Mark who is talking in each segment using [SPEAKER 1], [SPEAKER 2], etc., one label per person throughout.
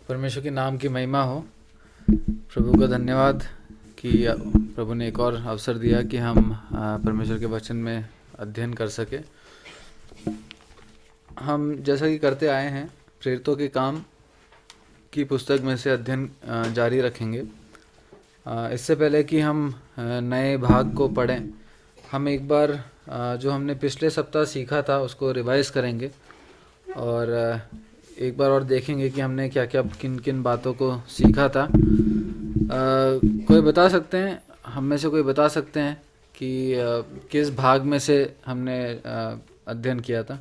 [SPEAKER 1] परमेश्वर के नाम की महिमा हो। प्रभु का धन्यवाद कि प्रभु ने एक और अवसर दिया कि हम परमेश्वर के वचन में अध्ययन कर सके। हम जैसा कि करते आए हैं, प्रेरितों के काम की पुस्तक में से अध्ययन जारी रखेंगे। इससे पहले कि हम नए भाग को पढ़ें, हम एक बार जो हमने पिछले सप्ताह सीखा था उसको रिवाइज करेंगे और एक बार और देखेंगे कि हमने क्या क्या किन किन बातों को सीखा था। कोई बता सकते हैं, हम में से कोई बता सकते हैं कि किस भाग में से हमने अध्ययन किया था?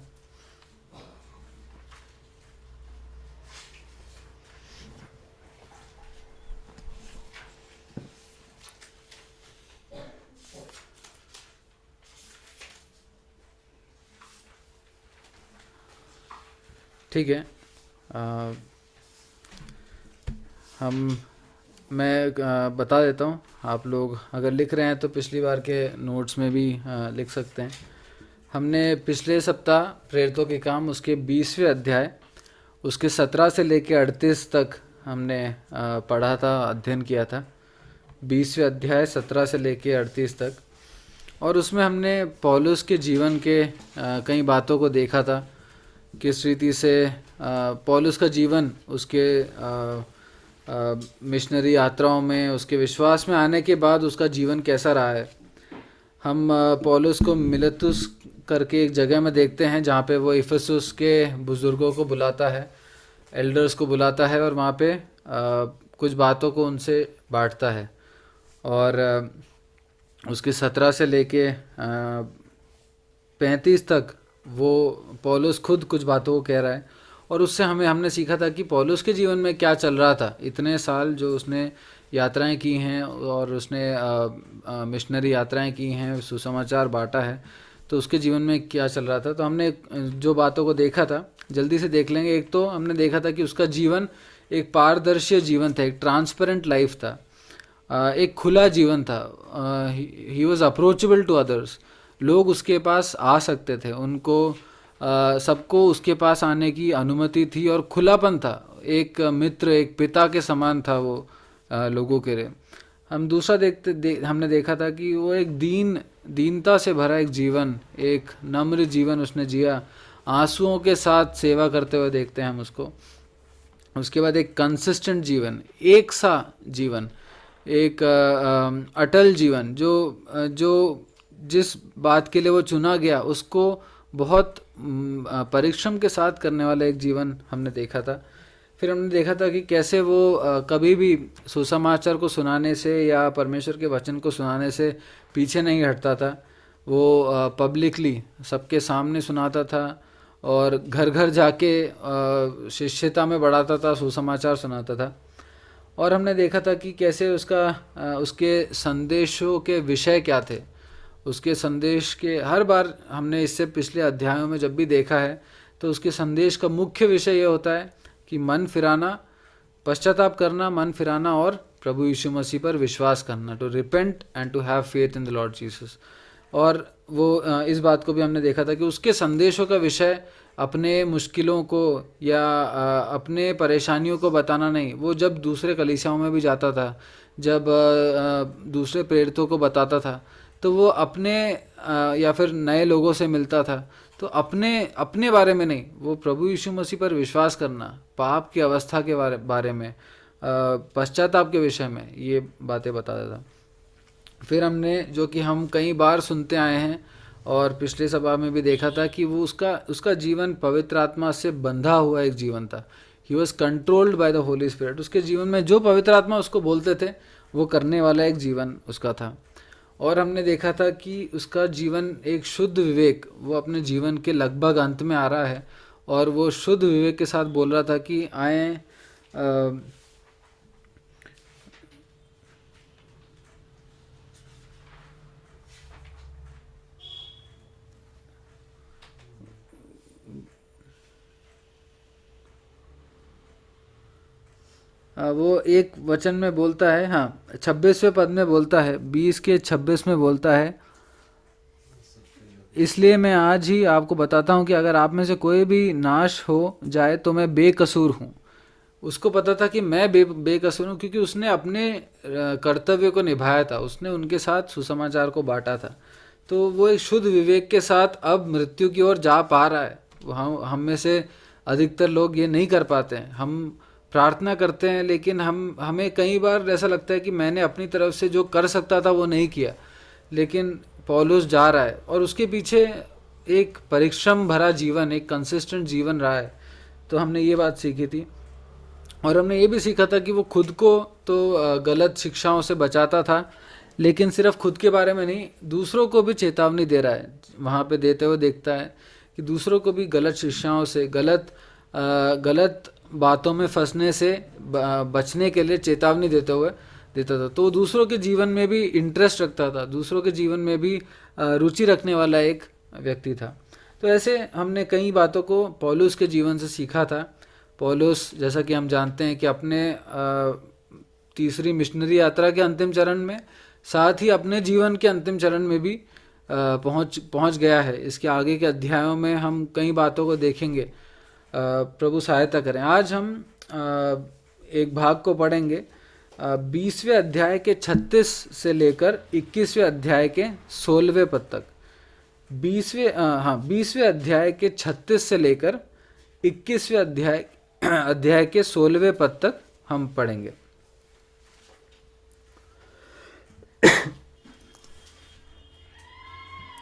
[SPEAKER 1] ठीक है, मैं बता देता हूँ। आप लोग अगर लिख रहे हैं तो पिछली बार के नोट्स में भी लिख सकते हैं। हमने पिछले सप्ताह प्रेरितों के काम उसके 20वें अध्याय उसके 17 से लेकर 38 तक हमने पढ़ा था, अध्ययन किया था। 20वें अध्याय 17 से लेकर 38 तक, और उसमें हमने पौलुस के जीवन के कई बातों को देखा था। किस रीति से पौलुस का जीवन उसके मिशनरी यात्राओं में, उसके विश्वास में आने के बाद उसका जीवन कैसा रहा है। हम पौलुस को मिलेतुस करके एक जगह में देखते हैं जहाँ पे वो इफिसुस के बुज़ुर्गों को बुलाता है, एल्डर्स को बुलाता है, और वहाँ पे कुछ बातों को उनसे बांटता है। और उसके 17 से लेके 35 तक वो पौलुस खुद कुछ बातों को कह रहा है, और उससे हमने सीखा था कि पौलुस के जीवन में क्या चल रहा था। इतने साल जो उसने यात्राएं की हैं और उसने मिशनरी यात्राएं की हैं, सुसमाचार बांटा है, तो उसके जीवन में क्या चल रहा था। तो हमने जो बातों को देखा था जल्दी से देख लेंगे। एक तो हमने देखा था कि उसका जीवन एक पारदर्शी जीवन था, एक ट्रांसपेरेंट लाइफ था, एक खुला जीवन था। He was approachable to others. लोग उसके पास आ सकते थे, उनको सबको उसके पास आने की अनुमति थी और खुलापन था। एक मित्र, एक पिता के समान था वो लोगों के लिए। हम दूसरा हमने देखा था कि वो एक दीनता से भरा एक जीवन, एक नम्र जीवन उसने जिया। आंसुओं के साथ सेवा करते हुए देखते हैं हम उसको। उसके बाद एक कंसिस्टेंट जीवन, एक सा जीवन, एक अटल जीवन, जो जिस बात के लिए वो चुना गया उसको बहुत परिश्रम के साथ करने वाला एक जीवन हमने देखा था। फिर हमने देखा था कि कैसे वो कभी भी सुसमाचार को सुनाने से या परमेश्वर के वचन को सुनाने से पीछे नहीं हटता था। वो पब्लिकली सबके सामने सुनाता था और घर घर जाके शिष्यता में बढ़ाता था, सुसमाचार सुनाता था। और हमने देखा था कि कैसे उसके संदेशों के विषय क्या थे। उसके संदेश के हर बार हमने इससे पिछले अध्यायों में जब भी देखा है तो उसके संदेश का मुख्य विषय ये होता है कि मन फिराना, पश्चाताप करना, मन फिराना और प्रभु यीशु मसीह पर विश्वास करना, to repent and to have faith in the Lord Jesus. और वो इस बात को भी हमने देखा था कि उसके संदेशों का विषय अपने मुश्किलों को या अपने परेशानियों को बताना नहीं। वो जब दूसरे कलीसियाओं में भी जाता था, जब दूसरे प्रेरितों को बताता था, तो वो अपने या फिर नए लोगों से मिलता था, तो अपने बारे में नहीं, वो प्रभु यीशु मसीह पर विश्वास करना, पाप की अवस्था के बारे में, पश्चाताप के विषय में ये बातें बताता था। फिर हमने, जो कि हम कई बार सुनते आए हैं और पिछले सभा में भी देखा था, कि वो उसका जीवन पवित्र आत्मा से बंधा हुआ एक जीवन था। He was controlled by the Holi spirit. उसके जीवन में जो पवित्र आत्मा उसको बोलते थे वो करने वाला एक जीवन उसका था। और हमने देखा था कि उसका जीवन एक शुद्ध विवेक, वो अपने जीवन के लगभग अंत में आ रहा है और वो शुद्ध विवेक के साथ बोल रहा था कि आए वो एक वचन में बोलता है, हाँ 26वें पद में बोलता है, 20 के 26 में बोलता है, इसलिए मैं आज ही आपको बताता हूँ कि अगर आप में से कोई भी नाश हो जाए तो मैं बेकसूर हूँ। उसको पता था कि मैं बेकसूर हूँ, क्योंकि उसने अपने कर्तव्य को निभाया था, उसने उनके साथ सुसमाचार को बांटा था। तो वो एक शुद्ध विवेक के साथ अब मृत्यु की ओर जा पा रहा है। हम में से अधिकतर लोग ये नहीं कर पाते हैं। हम प्रार्थना करते हैं, लेकिन हमें कई बार ऐसा लगता है कि मैंने अपनी तरफ से जो कर सकता था वो नहीं किया। लेकिन पौलुस जा रहा है और उसके पीछे एक परिश्रम भरा जीवन, एक कंसिस्टेंट जीवन रहा है। तो हमने ये बात सीखी थी। और हमने ये भी सीखा था कि वो खुद को तो गलत शिक्षाओं से बचाता था, लेकिन सिर्फ खुद के बारे में नहीं, दूसरों को भी चेतावनी दे रहा है। वहाँ पे देते हुए देखता है कि दूसरों को भी गलत शिक्षाओं से, गलत बातों में फंसने से बचने के लिए चेतावनी देता था। तो वो दूसरों के जीवन में भी इंटरेस्ट रखता था, दूसरों के जीवन में भी रुचि रखने वाला एक व्यक्ति था। तो ऐसे हमने कई बातों को पौलुस के जीवन से सीखा था। पौलुस, जैसा कि हम जानते हैं कि अपने तीसरी मिशनरी यात्रा के अंतिम चरण में, साथ ही अपने जीवन के अंतिम चरण में भी पहुंच गया है। इसके आगे के अध्यायों में हम कई बातों को देखेंगे। प्रभु सहायता करें। आज हम एक भाग को पढ़ेंगे 20वें अध्याय के 36 से लेकर 21वें अध्याय के 16वें पद तक। 20वें अध्याय के 36 से लेकर 21वें अध्याय के 16वें पद तक हम पढ़ेंगे।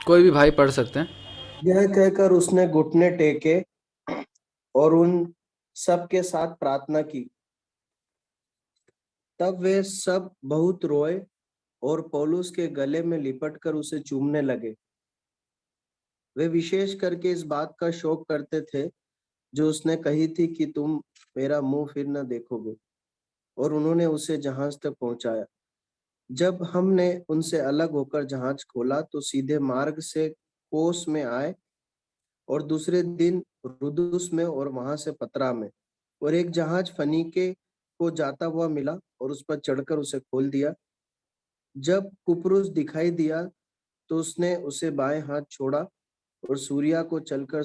[SPEAKER 1] कोई भी भाई पढ़ सकते हैं।
[SPEAKER 2] यह कहकर उसने घुटने टेके और उन सब के साथ प्रार्थना की। तब वे सब बहुत रोए और पौलुस के गले में लिपटकर उसे चूमने लगे। वे विशेष करके इस बात का शोक करते थे जो उसने कही थी कि तुम मेरा मुंह फिर न देखोगे, और उन्होंने उसे जहाज तक पहुंचाया। जब हमने उनसे अलग होकर जहाज खोला तो सीधे मार्ग से कोस में आए और दूसरे दिन रुदुस में और वहां से पतरा में, और एक जहाज फनीके को जाता हुआ मिला और उस पर चढ़कर उसे खोल दिया। जब कुप्रुस दिखाई दिया तो उसने उसे बाएं हाथ छोड़ा और सूरिया को चलकर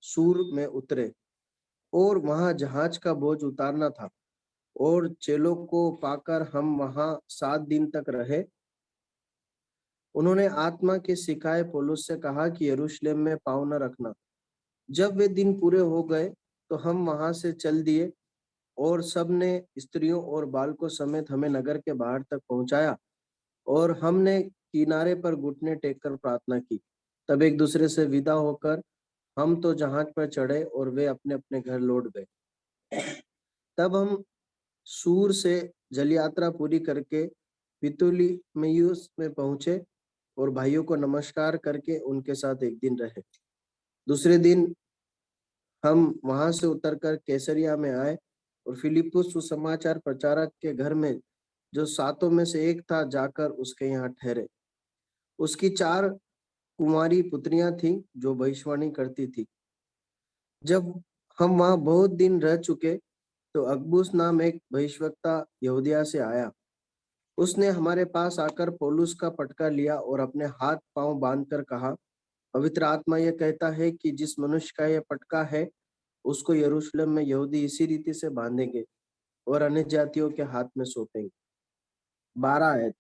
[SPEAKER 2] सूर में उतरे, और वहां जहाज का बोझ उतारना था। और चेलों को पाकर हम वहां 7 दिन तक रहे। उन्होंने आत्मा के सिखाए पौलुस से कहा कि यरूशलेम में पाँव न रखना। जब वे दिन पूरे हो गए तो हम वहां से चल दिए, और सब ने स्त्रियों और बालकों समेत हमें नगर के बाहर तक पहुंचाया, और हमने किनारे पर घुटने टेककर प्रार्थना की। तब एक दूसरे से विदा होकर हम तो जहाज पर चढ़े और वे अपने अपने घर लौट गए। तब हम सूर से जल यात्रा पूरी करके पितुलिमयियुस में पहुंचे और भाइयों को नमस्कार करके उनके साथ एक दिन रहे। दूसरे दिन हम वहां से उतरकर कैसरिया में आए और फिलिप्पुस सुसमाचार प्रचारक के घर में, जो 7 में से एक था, जाकर उसके यहाँ ठहरे। उसकी 4 कुंवारी पुत्रियां थीं जो भविष्यवाणी करती थी। जब हम वहां बहुत दिन रह चुके तो अगबुस नाम एक भविष्यवक्ता यहूदिया से आया। उसने हमारे पास आकर पौलुस का पटका लिया और अपने हाथ पांव बांधकर कहा, पवित्र आत्मा यह कहता है कि जिस मनुष्य का यह पटका है उसको यरूशलेम में यहूदी इसी रीति से बांधेंगे और अन्य जातियों के हाथ में सौंपेंगे। 12 आयत।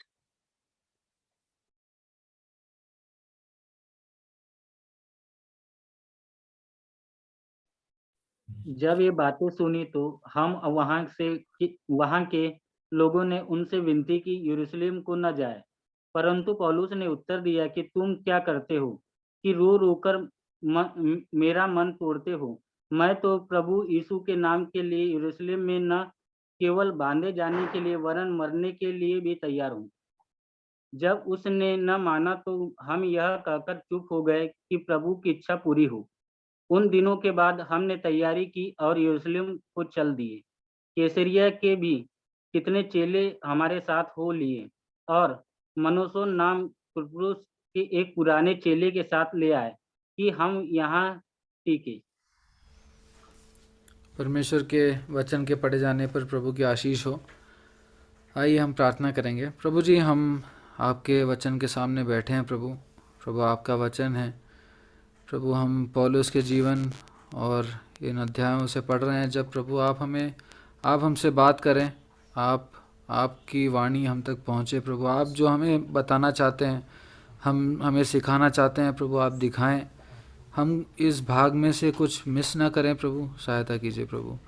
[SPEAKER 3] जब ये बातें सुनी तो हम वहां के लोगों ने उनसे विनती की यरूशलेम को न जाए। परंतु पौलुस ने उत्तर दिया कि तुम क्या करते हो कि रो रो कर मेरा मन तोड़ते हो। मैं तो प्रभु यीशु के नाम के लिए यरूशलेम में न केवल बांधे जाने के लिए वरन मरने के लिए भी तैयार हूँ। जब उसने न माना तो हम यह कहकर चुप हो गए कि प्रभु की इच्छा पूरी हो। उन दिनों के बाद हमने तैयारी की और यरूशलेम को चल दिए। कैसरिया के भी कितने चेले हमारे साथ हो लिए और मनोसोन नाम कुप्रुस के एक पुराने चेले के साथ ले आए कि हम यहाँ टिके।
[SPEAKER 1] परमेश्वर के वचन के पढ़े जाने पर प्रभु की आशीष हो। आइए हम प्रार्थना करेंगे। प्रभु जी, हम आपके वचन के सामने बैठे हैं। प्रभु आपका वचन है। प्रभु, हम पौलुस के जीवन और इन अध्यायों से पढ़ रहे हैं। जब प्रभु आप हमें आप हमसे बात करें, आपकी वाणी हम तक पहुँचे प्रभु। आप जो हमें बताना चाहते हैं, हमें सिखाना चाहते हैं प्रभु, आप दिखाएं। हम इस भाग में से कुछ मिस ना करें प्रभु, सहायता कीजिए प्रभु।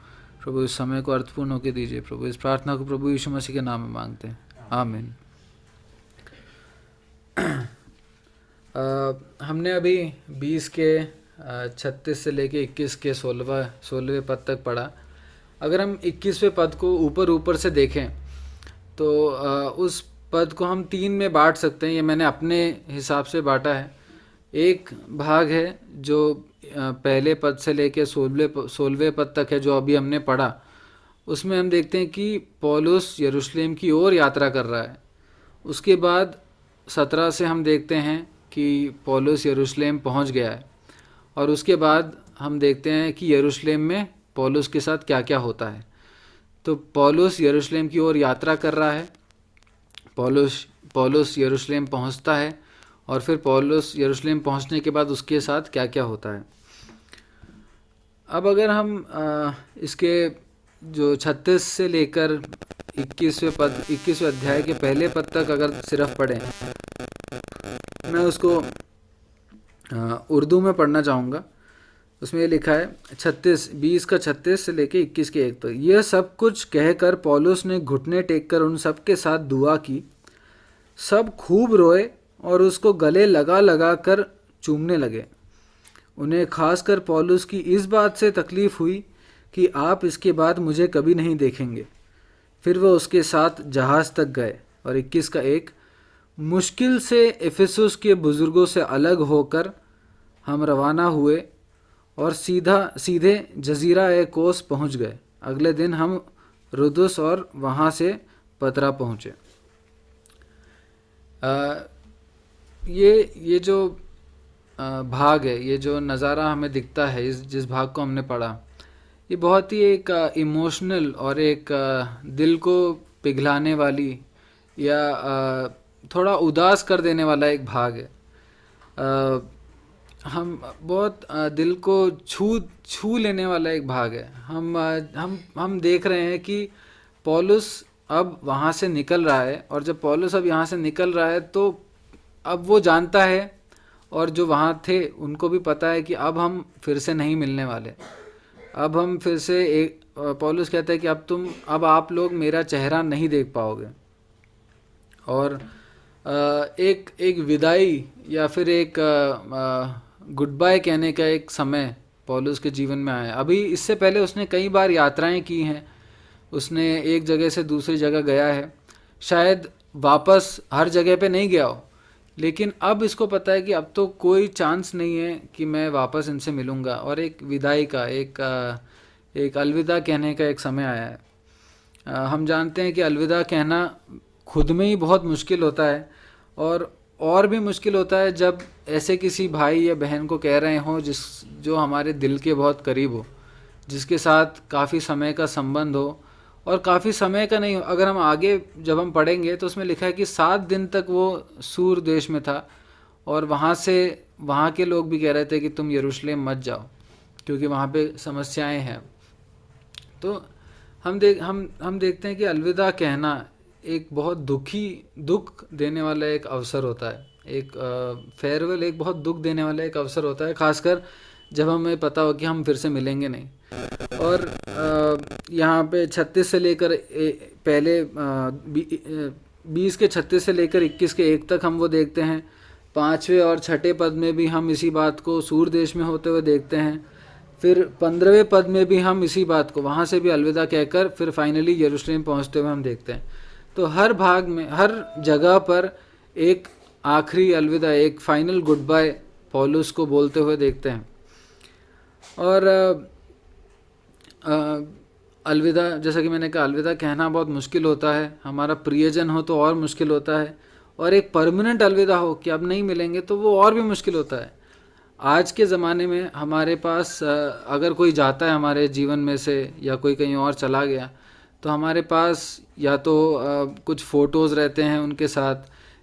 [SPEAKER 1] प्रभु इस समय को अर्थपूर्ण होकर दीजिए प्रभु। इस प्रार्थना को प्रभु यीशु मसीह के नाम में मांगते हैं, आमीन। हमने अभी 20 के 36 से लेके 21 के 16वें पद तक पढ़ा। अगर हम 21वें पद को ऊपर से देखें तो उस पद को हम 3 में बांट सकते हैं। ये मैंने अपने हिसाब से बांटा है। एक भाग है जो पहले पद से लेके 16वें पद तक है, जो अभी हमने पढ़ा। उसमें हम देखते हैं कि पौलुस यरूशलेम की ओर यात्रा कर रहा है। उसके बाद 17 से हम देखते हैं कि पौलुस यरूशलेम पहुंच गया है। और उसके बाद हम देखते हैं कि यरूशलेम में पौलुस के साथ क्या क्या होता है। तो पौलुस यरूशलेम की ओर यात्रा कर रहा है, पौलुस यरूशलेम पहुंचता है, और फिर पौलुस यरूशलेम पहुंचने के बाद उसके साथ क्या क्या होता है। अब अगर हम इसके जो 36 से लेकर 21वें अध्याय के पहले पद तक अगर सिर्फ पढ़ें, मैं उसको उर्दू में पढ़ना चाहूँगा। उसमें ये लिखा है 20 का 36 से लेकर 21 के 1 तक। यह सब कुछ कहकर पौलुस ने घुटने टेक कर उन सब के साथ दुआ की। सब खूब रोए और उसको गले लगा लगा कर चूमने लगे। उन्हें खासकर पौलुस की इस बात से तकलीफ हुई कि आप इसके बाद मुझे कभी नहीं देखेंगे। फिर वह उसके साथ जहाज़ तक गए। और 21 का 1, मुश्किल से इफिसुस के बुज़ुर्गों से अलग होकर हम रवाना हुए और सीधे जजीरा ए कोस पहुंच गए। अगले दिन हम रुदुस और वहाँ से पतरा पहुँचे। ये जो भाग है, ये जो नज़ारा हमें दिखता है, जिस भाग को हमने पढ़ा, ये बहुत ही एक इमोशनल और एक दिल को पिघलाने वाली या थोड़ा उदास कर देने वाला एक भाग है। हम बहुत दिल को छू लेने वाला एक भाग है। हम देख रहे हैं कि पौलुस अब वहाँ से निकल रहा है, और जब पौलुस अब यहाँ से निकल रहा है तो अब वो जानता है, और जो वहाँ थे उनको भी पता है कि अब हम फिर से नहीं मिलने वाले। अब हम फिर से पौलुस कहता है कि अब आप लोग मेरा चेहरा नहीं देख पाओगे। और एक विदाई या फिर एक गुड बाय कहने का एक समय पौलुस के जीवन में आया। अभी इससे पहले उसने कई बार यात्राएं की हैं। उसने एक जगह से दूसरी जगह गया है, शायद वापस हर जगह पे नहीं गया हो, लेकिन अब इसको पता है कि अब तो कोई चांस नहीं है कि मैं वापस इनसे मिलूँगा। और एक विदाई का एक अलविदा कहने का एक समय आया है। हम जानते हैं कि अलविदा कहना खुद में ही बहुत मुश्किल होता है, और भी मुश्किल होता है जब ऐसे किसी भाई या बहन को कह रहे हों जो हमारे दिल के बहुत करीब हो, जिसके साथ काफ़ी समय का संबंध हो, और काफ़ी समय का नहीं हो। अगर हम आगे जब हम पढ़ेंगे तो उसमें लिखा है कि 7 दिन तक वो सूर देश में था, और वहाँ के लोग भी कह रहे थे कि तुम यरूशलेम मत जाओ क्योंकि वहाँ पे समस्याएं हैं। तो हम देखते हैं कि अलविदा कहना एक बहुत दुख देने वाला एक अवसर होता है। एक फेयरवेल एक बहुत दुख देने वाला एक अवसर होता है, खासकर जब हमें पता हो कि हम फिर से मिलेंगे नहीं। और यहाँ पे 36 से लेकर पहले 20 के 36 से लेकर 21 के 1 तक हम वो देखते हैं। 5वें और 6ठे पद में भी हम इसी बात को सूर देश में होते हुए देखते हैं। फिर 15वें पद में भी हम इसी बात को वहाँ से भी अलविदा कहकर फिर फाइनली यरूशलेम पहुँचते हुए हम देखते हैं। तो हर भाग में, हर जगह पर एक आखिरी अलविदा, एक फाइनल गुड बाय पौलुस को बोलते हुए देखते हैं। और अलविदा, जैसा कि मैंने कहा, अलविदा कहना बहुत मुश्किल होता है। हमारा प्रियजन हो तो और मुश्किल होता है, और एक परमानेंट अलविदा हो कि अब नहीं मिलेंगे तो वो और भी मुश्किल होता है। आज के ज़माने में हमारे पास अगर कोई जाता है हमारे जीवन में से, या कोई कहीं और चला गया, तो हमारे पास या तो कुछ फ़ोटोज़ रहते हैं उनके साथ,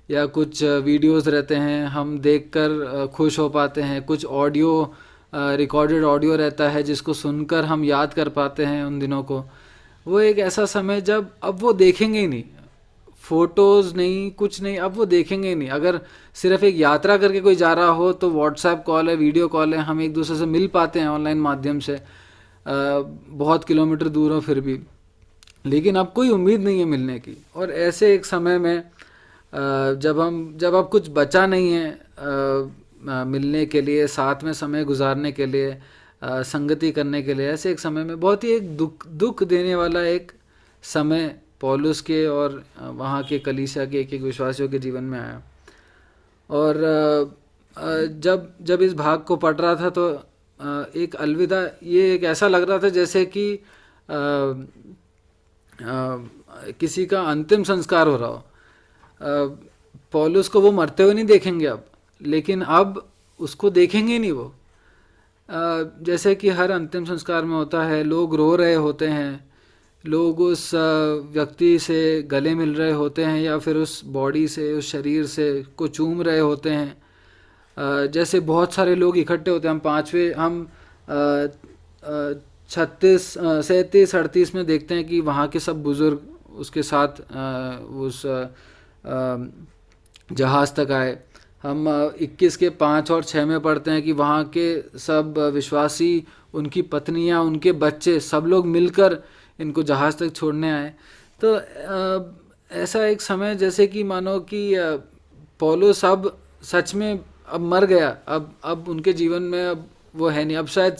[SPEAKER 1] या कुछ वीडियोस रहते हैं, हम देखकर खुश हो पाते हैं। कुछ ऑडियो, रिकॉर्डेड ऑडियो रहता है जिसको सुनकर हम याद कर पाते हैं उन दिनों को। वो एक ऐसा समय जब अब वो देखेंगे ही नहीं, फोटोज़ नहीं, कुछ नहीं, अब वो देखेंगे ही नहीं। अगर सिर्फ एक यात्रा करके कोई जा रहा हो तो व्हाट्सएप कॉल है, वीडियो कॉल है, हम एक दूसरे से मिल पाते हैं ऑनलाइन माध्यम से, बहुत किलोमीटर दूर हो फिर भी। लेकिन अब कोई उम्मीद नहीं है मिलने की। और ऐसे एक समय में जब अब कुछ बचा नहीं है मिलने के लिए, साथ में समय गुजारने के लिए, संगति करने के लिए, ऐसे एक समय में बहुत ही एक दुख देने वाला एक समय पौलुस के और वहाँ के कलीसिया के एक एक विश्वासियों के जीवन में आया। और जब जब इस भाग को पढ़ रहा था तो एक अलविदा, ये एक ऐसा लग रहा था जैसे कि किसी का अंतिम संस्कार हो रहा हो। पौलुस को वो मरते हुए नहीं देखेंगे अब, लेकिन अब उसको देखेंगे नहीं वो। जैसे कि हर अंतिम संस्कार में होता है, लोग रो रहे होते हैं, लोग उस व्यक्ति से गले मिल रहे होते हैं या फिर उस बॉडी से, उस शरीर से को चूम रहे होते हैं। जैसे बहुत सारे लोग इकट्ठे होते हैं। हम 37-38 में देखते हैं कि वहाँ के सब बुज़ुर्ग उसके साथ उस जहाज़ तक आए। हम 21 के 5 और 6 में पढ़ते हैं कि वहाँ के सब विश्वासी, उनकी पत्नियाँ, उनके बच्चे, सब लोग मिलकर इनको जहाज़ तक छोड़ने आए। तो ऐसा एक समय जैसे कि मानो कि पौलुस अब सच में अब मर गया, अब उनके जीवन में अब वो है नहीं। अब शायद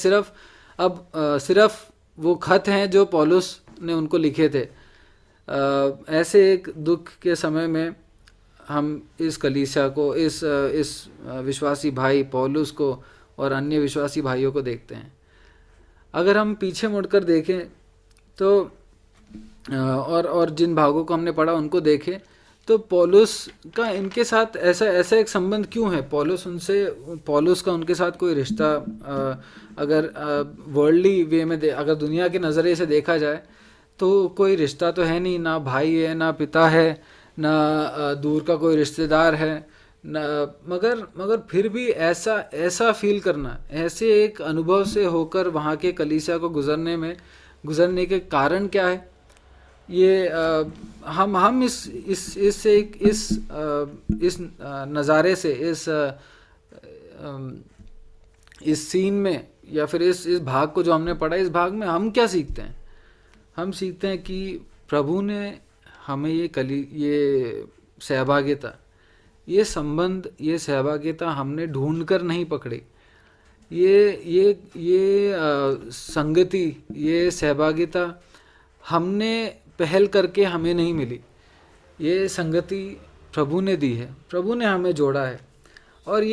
[SPEAKER 1] सिर्फ वो खत हैं जो पौलुस ने उनको लिखे थे। ऐसे एक दुख के समय में हम इस कलीसिया को, इस विश्वासी भाई पौलुस को और अन्य विश्वासी भाइयों को देखते हैं। अगर हम पीछे मुड़कर देखें तो और जिन भागों को हमने पढ़ा उनको देखें तो पौलुस का इनके साथ ऐसा एक संबंध क्यों है? पौलुस का उनके साथ कोई रिश्ता, अगर वर्ल्डली वे में अगर दुनिया के नज़रिए से देखा जाए तो कोई रिश्ता तो है नहीं, ना भाई है, ना पिता है, ना दूर का कोई रिश्तेदार है, ना, मगर फिर भी ऐसा फील करना, ऐसे एक अनुभव से होकर वहाँ के कलीसिया को गुजरने के कारण क्या है? ये हम इस नज़ारे से, इस सीन में या फिर इस भाग को जो हमने पढ़ा, इस भाग में हम क्या सीखते हैं? हम सीखते हैं कि प्रभु ने हमें ये सहभागिता, ये संबंध, ये सहभागिता हमने ढूंढकर नहीं पकड़ी। ये संगति, ये सहभागिता हमने पहल करके हमें नहीं मिली। ये संगति प्रभु ने दी है, प्रभु ने हमें जोड़ा है। और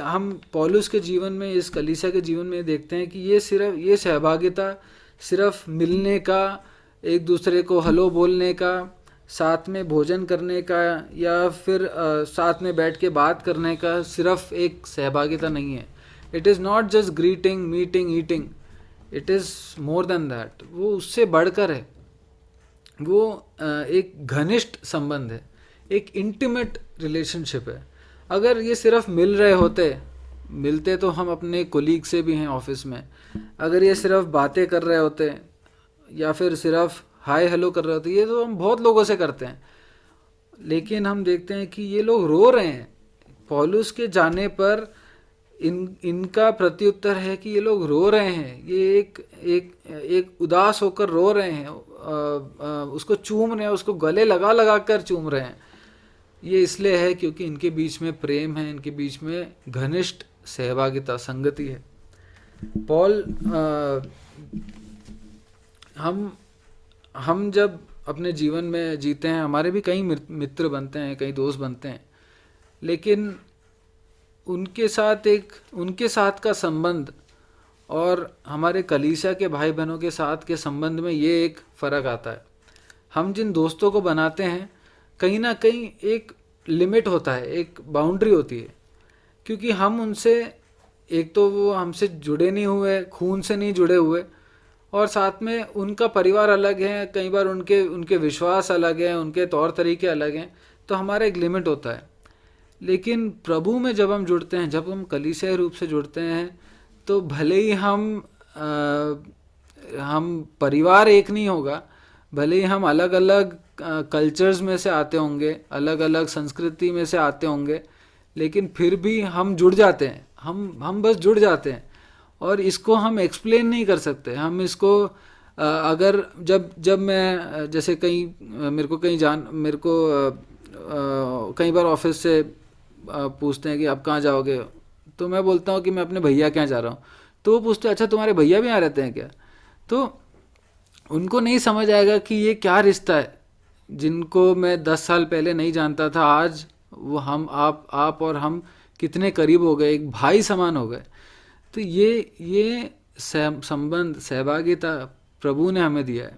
[SPEAKER 1] हम पौलुस के जीवन में, इस कलीसिया के जीवन में देखते हैं कि ये सहभागिता सिर्फ मिलने का, एक दूसरे को हेलो बोलने का, साथ में भोजन करने का या फिर साथ में बैठ के बात करने का सिर्फ एक सहभागिता नहीं है। It is not just greeting, meeting, eating, it is more than that. वो उससे बढ़कर है। वो एक घनिष्ठ संबंध है, एक इंटीमेट रिलेशनशिप है। अगर ये सिर्फ मिलते तो हम अपने कोलीग से भी हैं ऑफिस में, अगर ये सिर्फ बातें कर रहे होते या फिर सिर्फ हाय हेलो कर रहे होते, ये तो हम बहुत लोगों से करते हैं। लेकिन हम देखते हैं कि ये लोग रो रहे हैं। पौलुस के जाने पर इनका प्रत्युत्तर है कि ये लोग रो रहे हैं, ये एक उदास होकर रो रहे हैं, उसको चूम रहे हैं, उसको गले लगा कर चूम रहे हैं। ये इसलिए है क्योंकि इनके बीच में प्रेम है, इनके बीच में घनिष्ठ सहभागिता, संगति है। हम जब अपने जीवन में जीते हैं, हमारे भी कई मित्र बनते हैं, कई दोस्त बनते हैं, लेकिन उनके साथ का संबंध और हमारे कलीसिया के भाई बहनों के साथ के संबंध में ये एक फ़र्क आता है। हम जिन दोस्तों को बनाते हैं, कहीं ना कहीं एक लिमिट होता है, एक बाउंड्री होती है, क्योंकि हम उनसे, एक तो वो हमसे जुड़े नहीं हुए, खून से नहीं जुड़े हुए, और साथ में उनका परिवार अलग है, कई बार उनके विश्वास अलग हैं, उनके तौर तरीके अलग हैं, तो हमारा एक लिमिट होता है। लेकिन प्रभु में जब हम जुड़ते हैं, जब हम कलीसिया रूप से जुड़ते हैं, तो भले ही हम हम परिवार एक नहीं होगा, भले ही हम अलग अलग कल्चर्स में से आते होंगे, अलग अलग संस्कृति में से आते होंगे, लेकिन फिर भी हम जुड़ जाते हैं, हम बस जुड़ जाते हैं। और इसको हम एक्सप्लेन नहीं कर सकते। हम इसको अगर जब जब मैं जैसे कहीं मेरे को कई बार ऑफिस से पूछते हैं कि आप कहाँ जाओगे, तो मैं बोलता हूँ कि मैं अपने भैया के यहाँ जा रहा हूँ। तो वो पूछते हैं अच्छा तुम्हारे भैया भी यहाँ रहते हैं क्या? तो उनको नहीं समझ आएगा कि ये क्या रिश्ता है। जिनको मैं 10 साल पहले नहीं जानता था, आज वो हम आप और हम कितने करीब हो गए, एक भाई समान हो गए। तो ये संबंध, सहभागिता प्रभु ने हमें दिया है,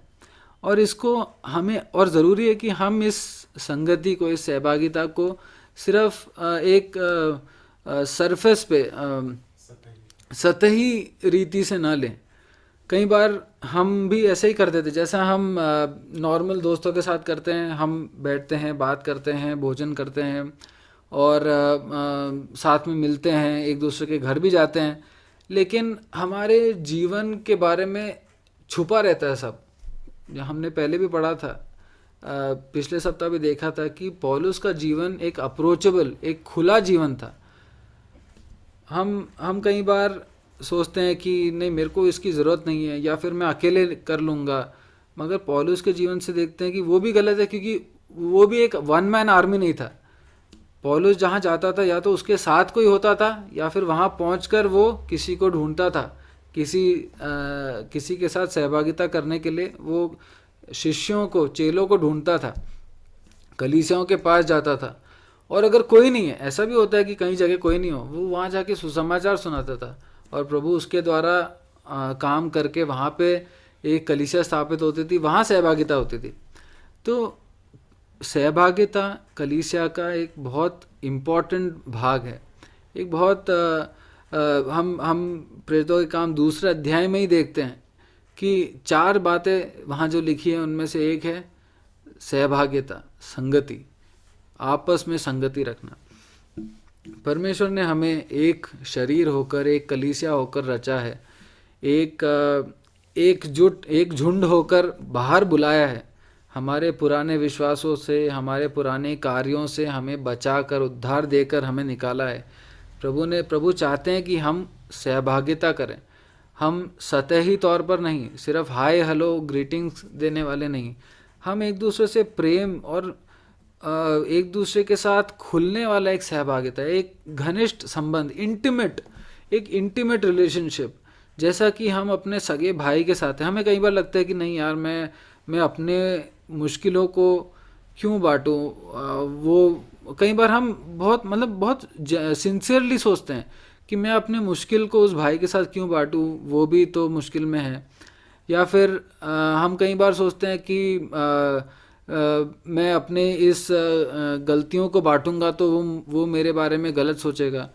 [SPEAKER 1] और इसको हमें, और ज़रूरी है कि हम इस संगति को, इस सहभागिता को सिर्फ एक सरफेस पे सतही रीति से ना लें। कई बार हम भी ऐसे ही करते थे, जैसा हम नॉर्मल दोस्तों के साथ करते हैं। हम बैठते हैं, बात करते हैं, भोजन करते हैं, और साथ में मिलते हैं, एक दूसरे के घर भी जाते हैं, लेकिन हमारे जीवन के बारे में छुपा रहता है सब। हमने पहले भी पढ़ा था, पिछले सप्ताह भी देखा था कि पौलुस का जीवन एक अप्रोचेबल, एक खुला जीवन था। हम कई बार सोचते हैं कि नहीं, मेरे को इसकी ज़रूरत नहीं है, या फिर मैं अकेले कर लूँगा। मगर पौलुस के जीवन से देखते हैं कि वो भी गलत है, क्योंकि वो भी एक वन मैन आर्मी नहीं था। पौलुस जहाँ जाता था, या तो उसके साथ कोई होता था, या फिर वहाँ पहुंचकर वो किसी को ढूंढता था, किसी के साथ सहभागिता करने के लिए वो शिष्यों को, चेलों को ढूंढता था, कलीसियाओं के पास जाता था। और अगर कोई नहीं है, ऐसा भी होता है कि कई जगह कोई नहीं हो, वो वहाँ जाके सुसमाचार सुनाता था, और प्रभु उसके द्वारा काम करके वहाँ पे एक कलीसिया स्थापित होती थी, वहाँ सहभागिता होती थी। तो सहभागिता कलीसिया का एक बहुत इम्पॉर्टेंट भाग है। एक बहुत हम प्रेरितों के काम दूसरे अध्याय में ही देखते हैं कि 4 बातें वहाँ जो लिखी है, उनमें से एक है सहभागिता, संगति, आपस में संगति रखना। परमेश्वर ने हमें एक शरीर होकर, एक कलीसिया होकर रचा है, एक झुंड होकर बाहर बुलाया है। हमारे पुराने विश्वासों से, हमारे पुराने कार्यों से हमें बचाकर, उद्धार देकर हमें निकाला है। प्रभु चाहते हैं कि हम सहभागिता करें। हम सतही तौर पर नहीं, सिर्फ हाय हेलो ग्रीटिंग्स देने वाले नहीं, हम एक दूसरे से प्रेम और एक दूसरे के साथ खुलने वाला एक सहभागिता, एक घनिष्ठ संबंध, एक इंटीमेट रिलेशनशिप, जैसा कि हम अपने सगे भाई के साथ हैं। हमें कई बार लगता है कि नहीं यार, मैं अपने मुश्किलों को क्यों बांटूं। वो कई बार हम बहुत सिंसियरली सोचते हैं कि मैं अपने मुश्किल को उस भाई के साथ क्यों बांटूं, वो भी तो मुश्किल में है। या फिर हम कई बार सोचते हैं कि मैं अपने इस गलतियों को बांटूंगा तो वो मेरे बारे में गलत सोचेगा।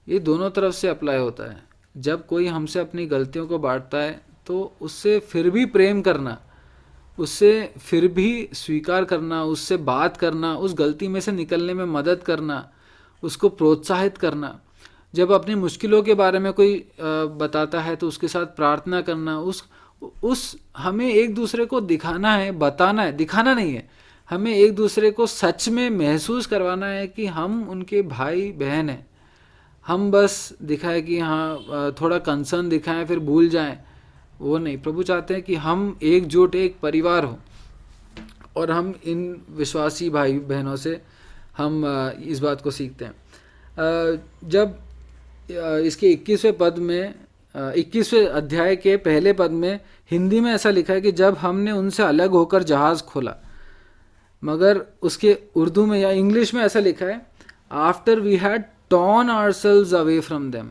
[SPEAKER 1] ये दोनों तरफ से अप्लाई होता है। जब कोई हमसे अपनी गलतियों को बांटता है तो उससे फिर भी प्रेम करना, उससे फिर भी स्वीकार करना, उससे बात करना, उस गलती में से निकलने में मदद करना, उसको प्रोत्साहित करना। जब अपनी मुश्किलों के बारे में कोई बताता है तो उसके साथ प्रार्थना करना, हमें एक दूसरे को दिखाना है, बताना है, दिखाना नहीं है, हमें एक दूसरे को सच में महसूस करवाना है कि हम उनके भाई बहन हैं। हम बस दिखाए कि हाँ थोड़ा कंसर्न दिखाएं फिर भूल जाएं, वो नहीं। प्रभु चाहते हैं कि हम एकजुट, एक परिवार हो, और हम इन विश्वासी भाई बहनों से हम इस बात को सीखते हैं। जब इसके 21वें पद में, 21वें अध्याय के पहले पद में हिंदी में ऐसा लिखा है कि जब हमने उनसे अलग होकर जहाज खोला, मगर उसके उर्दू में या इंग्लिश में ऐसा लिखा है after we had torn ourselves away from them.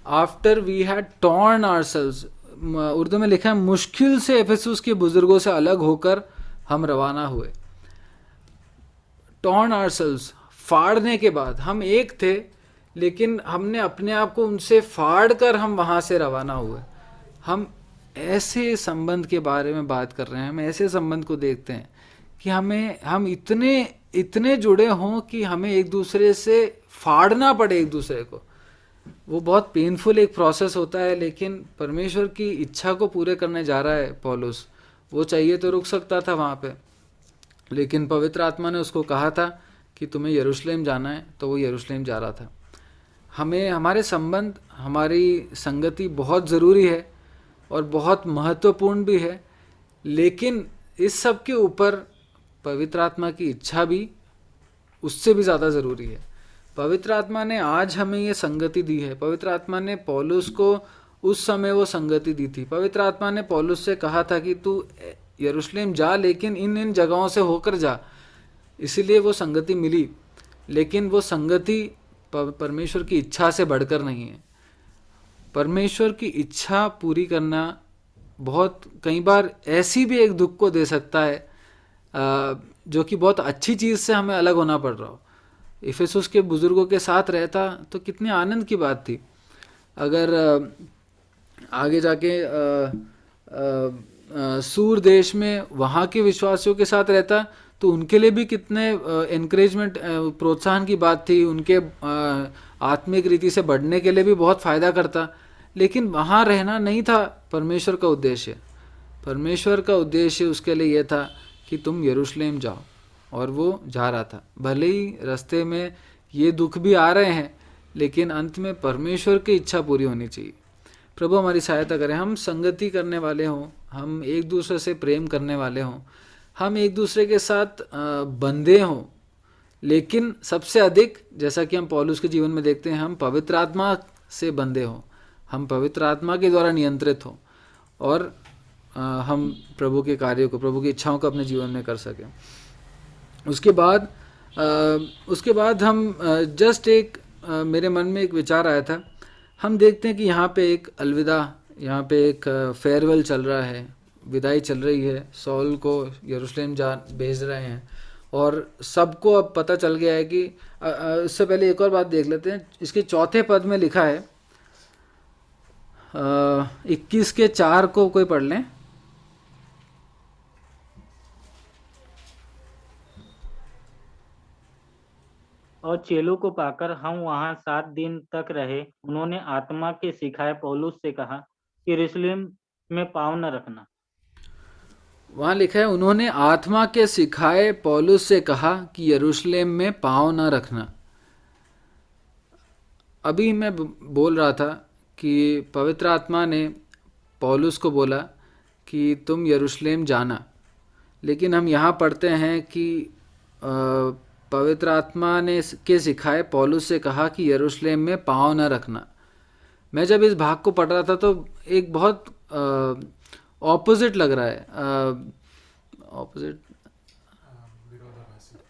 [SPEAKER 1] After we had torn ourselves, Urdu में लिखा है मुश्किल से एफेसुस के बुजुर्गों से अलग होकर हम रवाना हुए। टॉर्न आवरसेल्व्स, फाड़ने के बाद। हम एक थे, लेकिन हमने अपने आप को उनसे फाड़ कर हम वहाँ से रवाना हुए। हम ऐसे संबंध के बारे में बात कर रहे हैं, हम ऐसे संबंध को देखते हैं कि हम इतने जुड़े हों कि हमें एक दूसरे से फाड़ना पड़े एक दूसरे को। वो बहुत पेनफुल एक प्रोसेस होता है, लेकिन परमेश्वर की इच्छा को पूरे करने जा रहा है पौलुस। वो चाहिए तो रुक सकता था वहाँ पे, लेकिन पवित्र आत्मा ने उसको कहा था कि तुम्हें यरूशलेम जाना है, तो वो यरूशलेम जा रहा था। हमें हमारे संबंध, हमारी संगति बहुत ज़रूरी है और बहुत महत्वपूर्ण भी है, लेकिन इस सब के ऊपर पवित्र आत्मा की इच्छा भी उससे भी ज़्यादा ज़रूरी है। पवित्र आत्मा ने आज हमें ये संगति दी है। पवित्र आत्मा ने पौलुस को उस समय वो संगति दी थी। पवित्र आत्मा ने पौलुस से कहा था कि तू यरूशलेम जा, लेकिन इन इन जगहों से होकर जा। इसीलिए वो संगति मिली, लेकिन वो संगति परमेश्वर की इच्छा से बढ़कर नहीं है। परमेश्वर की इच्छा पूरी करना बहुत कई बार ऐसी भी एक दुख को दे सकता है जो कि बहुत अच्छी चीज़ से हमें अलग होना पड़ रहा हो। इफिसुस के बुजुर्गों के साथ रहता तो कितने आनंद की बात थी। अगर आगे जाके सूर देश में वहाँ के विश्वासियों के साथ रहता तो उनके लिए भी कितने एनकरेजमेंट, प्रोत्साहन की बात थी। उनके आत्मिक रीति से बढ़ने के लिए भी बहुत फ़ायदा करता। लेकिन वहाँ रहना नहीं था परमेश्वर का उद्देश्य। परमेश्वर का उद्देश्य उसके लिए यह था कि तुम यरूशलेम जाओ, और वो जा रहा था। भले ही रास्ते में ये दुख भी आ रहे हैं, लेकिन अंत में परमेश्वर की इच्छा पूरी होनी चाहिए। प्रभु हमारी सहायता करें। हम संगति करने वाले हों, हम एक दूसरे से प्रेम करने वाले हों, हम एक दूसरे के साथ बंधे हों, लेकिन सबसे अधिक, जैसा कि हम पौलुस के जीवन में देखते हैं, हम पवित्र आत्मा से बंधे हों, हम पवित्र आत्मा के द्वारा नियंत्रित हों, और हम प्रभु के कार्यों को, प्रभु की इच्छाओं को अपने जीवन में कर सकें। उसके बाद हम जस्ट एक मेरे मन में एक विचार आया था। हम देखते हैं कि यहाँ पे एक अलविदा, यहाँ पे एक फेयरवेल चल रहा है, विदाई चल रही है। सॉल को यरूशलेम भेज रहे हैं, और सबको अब पता चल गया है कि इससे पहले एक और बात देख लेते हैं। इसके चौथे पद में लिखा है, 21 के 4 को कोई पढ़ लें।
[SPEAKER 3] और चेलों को पाकर हम वहां 7 दिन तक रहे। उन्होंने आत्मा के सिखाए पौलुस से कहा कि यरूशलेम में पाँव न रखना।
[SPEAKER 1] वहाँ लिखा है, उन्होंने आत्मा के सिखाए पौलुस से कहा कि यरूशलेम में पाँव न रखना। अभी मैं बोल रहा था कि पवित्र आत्मा ने पौलुस को बोला कि तुम यरूशलेम जाना, लेकिन हम यहाँ पढ़ते हैं कि पवित्र आत्मा ने के सिखाए पौलुस से कहा कि यरूशलेम में पाँव न रखना। मैं जब इस भाग को पढ़ रहा था तो एक बहुत ऑपोजिट लग रहा है, ऑपोजिट,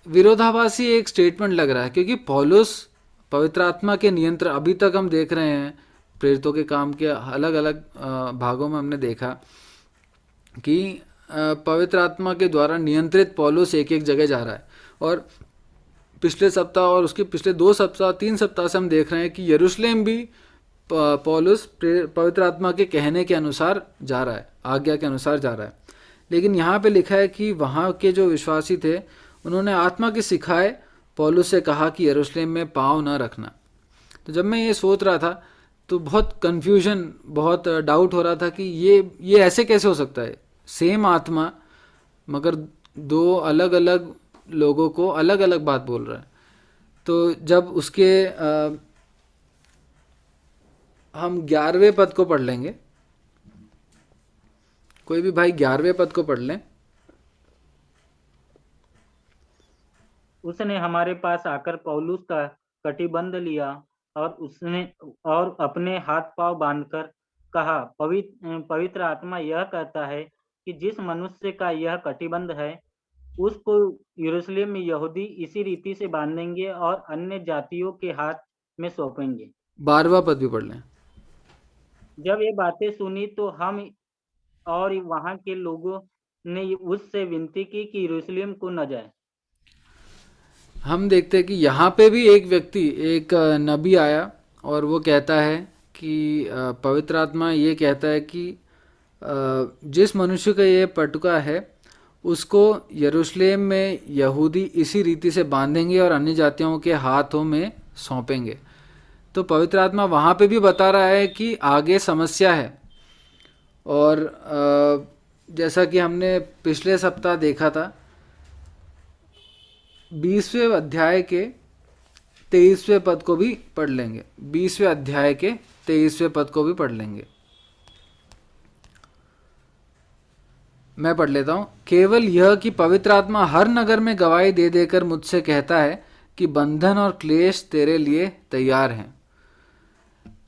[SPEAKER 1] विरोधाभासी एक स्टेटमेंट लग रहा है, क्योंकि पौलुस पवित्र आत्मा के नियंत्रण, अभी तक हम देख रहे हैं प्रेरितों के काम के अलग अलग भागों में हमने देखा कि पवित्र आत्मा के द्वारा नियंत्रित पौलुस एक एक जगह जा रहा है। और पिछले सप्ताह और उसके पिछले 2 सप्ताह 3 सप्ताह से हम देख रहे हैं कि यरूशलेम भी पौलुस पवित्र आत्मा के कहने के अनुसार जा रहा है, आज्ञा के अनुसार जा रहा है। लेकिन यहाँ पे लिखा है कि वहाँ के जो विश्वासी थे, उन्होंने आत्मा के सिखाए पौलुस से कहा कि यरूशलेम में पाँव न रखना। तो जब मैं ये सोच रहा था तो बहुत कन्फ्यूजन, बहुत डाउट हो रहा था कि ये ऐसे कैसे हो सकता है, सेम आत्मा मगर 2 अलग अलग लोगों को अलग अलग बात बोल रहा है। तो जब उसके हम 11वें पद को पढ़ लेंगे, कोई भी भाई 11वें पद को पढ़ लें।
[SPEAKER 3] उसने हमारे पास आकर पौलुस का कटिबंध लिया और अपने हाथ पांव बांधकर कहा, पवित्र आत्मा यह कहता है कि जिस मनुष्य का यह कटिबंध है उसको यरूशलेम में यहूदी इसी रीति से बांधेंगे और अन्य जातियों के हाथ में सौंपेंगे।
[SPEAKER 1] 12वां पद भी पढ़ लें।
[SPEAKER 3] जब ये बातें सुनी तो हम और वहां के लोगों ने उससे विनती की कि यरूशलेम को न जाए।
[SPEAKER 1] हम देखते हैं कि यहाँ पे भी एक व्यक्ति, एक नबी आया और वो कहता है कि पवित्र आत्मा ये कहता है कि जिस मनुष्य का ये पटुका है उसको यरूशलेम में यहूदी इसी रीति से बांधेंगे और अन्य जातियों के हाथों में सौंपेंगे। तो पवित्र आत्मा वहाँ पे भी बता रहा है कि आगे समस्या है। और जैसा कि हमने पिछले सप्ताह देखा था, 20वें अध्याय के 23वें पद को भी पढ़ लेंगे। 20वें अध्याय के 23वें पद को भी पढ़ लेंगे। मैं पढ़ लेता हूँ। केवल यह कि पवित्र आत्मा हर नगर में गवाही दे देकर मुझसे कहता है कि बंधन और क्लेश तेरे लिए तैयार हैं।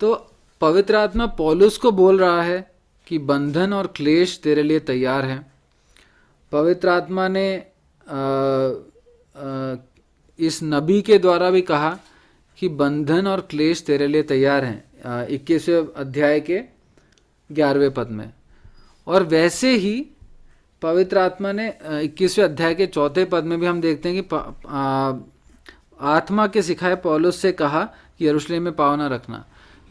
[SPEAKER 1] तो पवित्र आत्मा पौलुस को बोल रहा है कि बंधन और क्लेश तेरे लिए तैयार हैं। पवित्र आत्मा ने इस नबी के द्वारा भी कहा कि बंधन और क्लेश तेरे लिए तैयार हैं, 21वें अध्याय के 11वें पद में। और वैसे ही पवित्र आत्मा ने 21वें अध्याय के 4 पद में भी हम देखते हैं कि आत्मा के सिखाए पौलुस से कहा कि यरूशलेम में पाँव न रखना।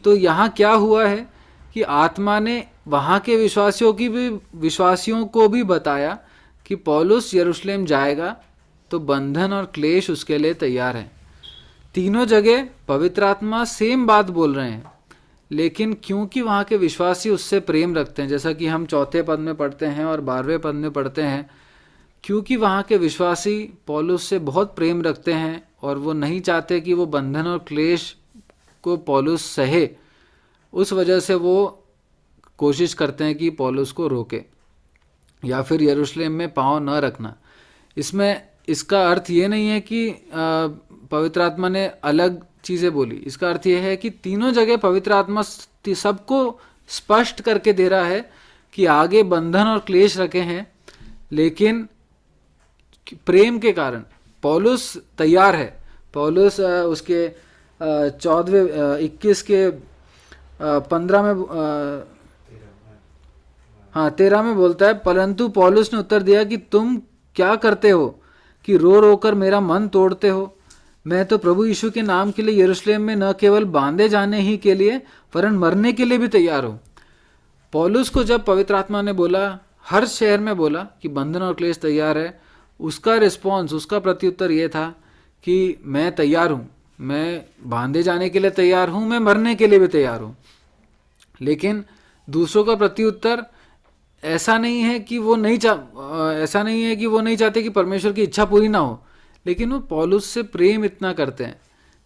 [SPEAKER 1] तो यहाँ क्या हुआ है कि आत्मा ने वहाँ के विश्वासियों को भी बताया कि पौलुस यरूशलेम जाएगा तो बंधन और क्लेश उसके लिए तैयार है। तीनों जगह पवित्र आत्मा सेम बात बोल रहे हैं, लेकिन क्योंकि वहाँ के विश्वासी उससे प्रेम रखते हैं, जैसा कि हम 4 पद में पढ़ते हैं और 12वें पद में पढ़ते हैं, क्योंकि वहाँ के विश्वासी पौलुस से बहुत प्रेम रखते हैं और वो नहीं चाहते कि वो बंधन और क्लेश को पौलुस सहे, उस वजह से वो कोशिश करते हैं कि पौलुस को रोके या फिर यरूशलेम में पाँव न रखना। इसमें इसका अर्थ ये नहीं है कि पवित्र आत्मा ने अलग चीज़ें बोली। इसका अर्थ ये है कि तीनों जगह पवित्र आत्मा सबको स्पष्ट करके दे रहा है कि आगे बंधन और क्लेश रखे हैं, लेकिन प्रेम के कारण पौलुस तैयार है। पौलुस उसके 21 के 15 में 13 में बोलता है, परंतु पौलुस ने उत्तर दिया कि तुम क्या करते हो कि रो रो कर मेरा मन तोड़ते हो। मैं तो प्रभु यीशु के नाम के लिए यरूशलेम में न केवल बांधे जाने ही के लिए वरन मरने के लिए भी तैयार हूँ। पौलुस को जब पवित्र आत्मा ने बोला, हर शहर में बोला कि बंधन और क्लेश तैयार है, उसका रिस्पॉन्स, उसका प्रत्युत्तर ये था कि मैं तैयार हूँ, मैं बांधे जाने के लिए तैयार हूँ, मैं मरने के लिए भी तैयार हूँ। लेकिन दूसरों का प्रत्युत्तर ऐसा नहीं है कि वो नहीं चाहते कि परमेश्वर की इच्छा पूरी ना हो, लेकिन वो पौलुस से प्रेम इतना करते हैं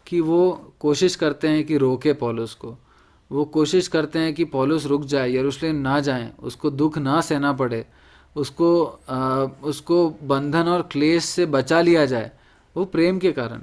[SPEAKER 1] कि वो कोशिश करते हैं कि रोके पौलुस को। वो कोशिश करते हैं कि पौलुस रुक जाए, यरूशलेम ना जाए, उसको दुख ना सहना पड़े, उसको बंधन और क्लेश से बचा लिया जाए, वो प्रेम के कारण।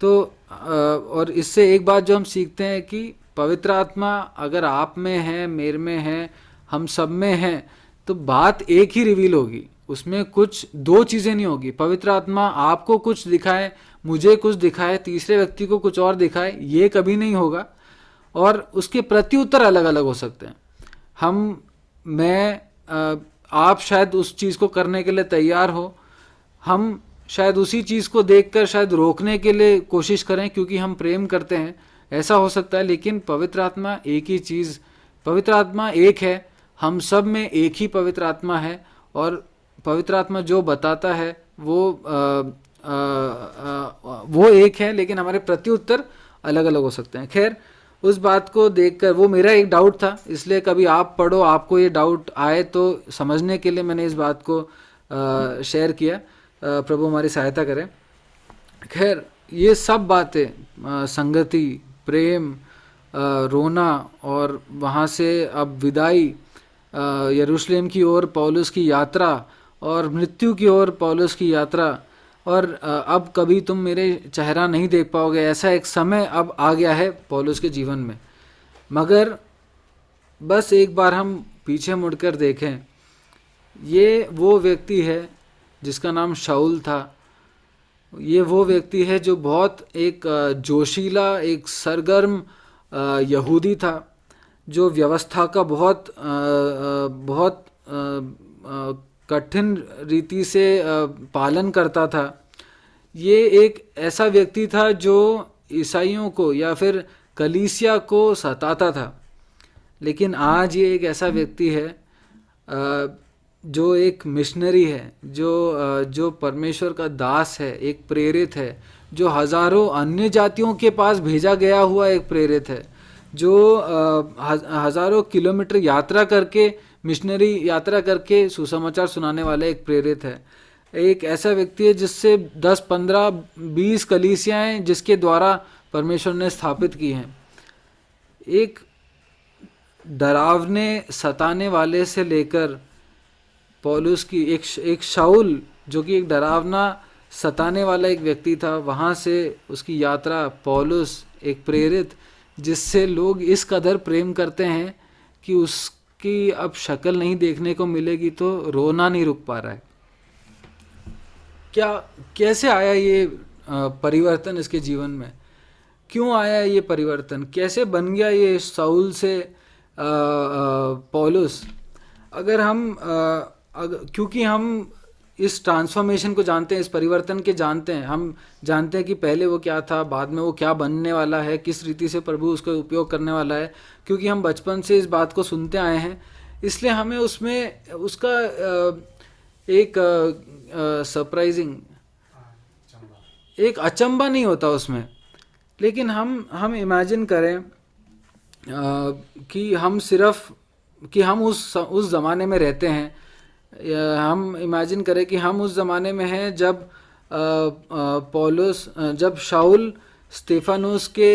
[SPEAKER 1] तो और इससे एक बात जो हम सीखते हैं कि पवित्र आत्मा अगर आप में है, मेरे में है, हम सब में है, तो बात एक ही रिवील होगी, उसमें कुछ दो चीज़ें नहीं होगी। पवित्र आत्मा आपको कुछ दिखाए, मुझे कुछ दिखाए, तीसरे व्यक्ति को कुछ और दिखाए, ये कभी नहीं होगा। और उसके प्रत्युत्तर अलग अलग हो सकते हैं। आप शायद उस चीज़ को करने के लिए तैयार हो, हम शायद उसी चीज़ को देखकर शायद रोकने के लिए कोशिश करें क्योंकि हम प्रेम करते हैं, ऐसा हो सकता है। लेकिन पवित्र आत्मा एक ही चीज़, पवित्र आत्मा एक है, हम सब में एक ही पवित्र आत्मा है, और पवित्र आत्मा जो बताता है वो एक है, लेकिन हमारे प्रत्युत्तर अलग अलग हो सकते हैं। खैर, उस बात को देखकर, वो मेरा एक डाउट था, इसलिए कभी आप पढ़ो, आपको ये डाउट आए तो समझने के लिए मैंने इस बात को शेयर किया। प्रभु हमारी सहायता करें। खैर, ये सब बातें, संगति, प्रेम, रोना, और वहाँ से अब विदाई, यरूशलेम की ओर पौलुस की यात्रा, और मृत्यु की ओर पौलुस की यात्रा, और अब कभी तुम मेरे चेहरा नहीं देख पाओगे, ऐसा एक समय अब आ गया है पौलुस के जीवन में। मगर बस एक बार हम पीछे मुड़कर देखें, ये वो व्यक्ति है जिसका नाम शाऊल था। ये वो व्यक्ति है जो बहुत एक जोशीला, एक सरगर्म यहूदी था, जो व्यवस्था का बहुत कठिन रीति से पालन करता था। ये एक ऐसा व्यक्ति था जो ईसाइयों को या फिर कलीसिया को सताता था। लेकिन आज ये एक ऐसा व्यक्ति है जो एक मिशनरी है, जो परमेश्वर का दास है, एक प्रेरित है, जो हजारों अन्य जातियों के पास भेजा गया हुआ एक प्रेरित है, जो हजारों किलोमीटर यात्रा करके, मिशनरी यात्रा करके सुसमाचार सुनाने वाला एक प्रेरित है। एक ऐसा व्यक्ति है जिससे 10, 15, 20 कलीसियाएं जिसके द्वारा परमेश्वर ने स्थापित की हैं। एक डरावने सताने वाले से लेकर पौलुस की एक शाऊल जो कि एक डरावना सताने वाला एक व्यक्ति था, वहाँ से उसकी यात्रा पौलुस एक प्रेरित जिससे लोग इस कदर प्रेम करते हैं कि उसकी अब शक्ल नहीं देखने को मिलेगी तो रोना नहीं रुक पा रहा है। कैसे आया ये परिवर्तन इसके जीवन में? क्यों आया ये परिवर्तन? कैसे बन गया ये शाऊल से पौलुस? क्योंकि हम इस ट्रांसफॉर्मेशन को जानते हैं, इस परिवर्तन के जानते हैं, हम जानते हैं कि पहले वो क्या था, बाद में वो क्या बनने वाला है, किस रीति से प्रभु उसका उपयोग करने वाला है। क्योंकि हम बचपन से इस बात को सुनते आए हैं, इसलिए हमें उसमें उसका एक सरप्राइजिंग, एक अचंभा नहीं होता उसमें। लेकिन हम इमेजिन करें कि हम सिर्फ कि हम उस ज़माने में रहते हैं। हम इमेजिन करें कि हम उस ज़माने में हैं जब जब शाऊल स्तेफानोस के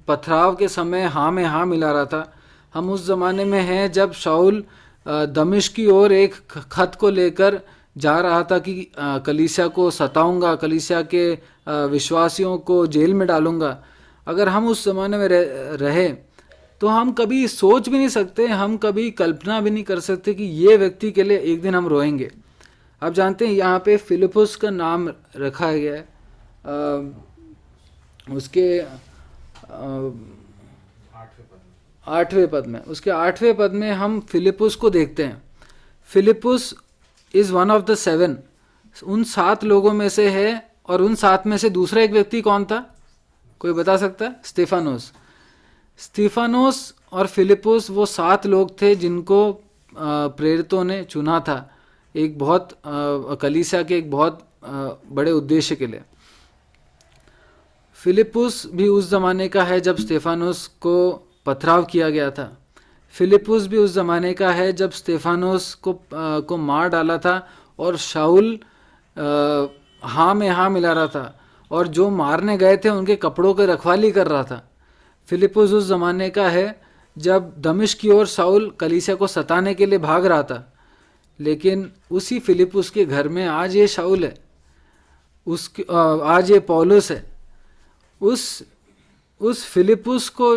[SPEAKER 1] पथराव के समय हाँ में हाँ मिला रहा था। हम उस ज़माने में हैं जब शाऊल दमिश्क की ओर एक खत को लेकर जा रहा था कि कलीसिया को सताऊंगा, कलीसिया के विश्वासियों को जेल में डालूंगा। अगर हम उस ज़माने में रहे तो हम कभी सोच भी नहीं सकते, हम कभी कल्पना भी नहीं कर सकते कि ये व्यक्ति के लिए एक दिन हम रोएंगे। आप जानते हैं यहाँ पे फिलिपुस का नाम रखा गया है, उसके 8वें पद में, उसके 8वें पद में हम फिलिपुस को देखते हैं। Philip is one of the 7, उन 7 लोगों में से है। और उन 7 में से दूसरा एक व्यक्ति कौन था, कोई बता सकता है? स्तेफानोस और फिलिपुस वो 7 लोग थे जिनको प्रेरितों ने चुना था एक बहुत कलीसिया के एक बहुत बड़े उद्देश्य के लिए। फिलिपुस भी उस ज़माने का है जब स्तेफानोस को पथराव किया गया था। फिलिपुस भी उस ज़माने का है जब स्तेफानोस को मार डाला था और शाऊल हाँ में हाँ मिला रहा था और जो मारने गए थे उनके कपड़ों की रखवाली कर रहा था। फिलिपुस उस ज़माने का है जब दमिश्क की ओर शाऊल कलीसिया को सताने के लिए भाग रहा था। लेकिन उसी फिलिपुस के घर में आज ये शाऊल है, आज ये पौलुस है। उस फिलिपुस को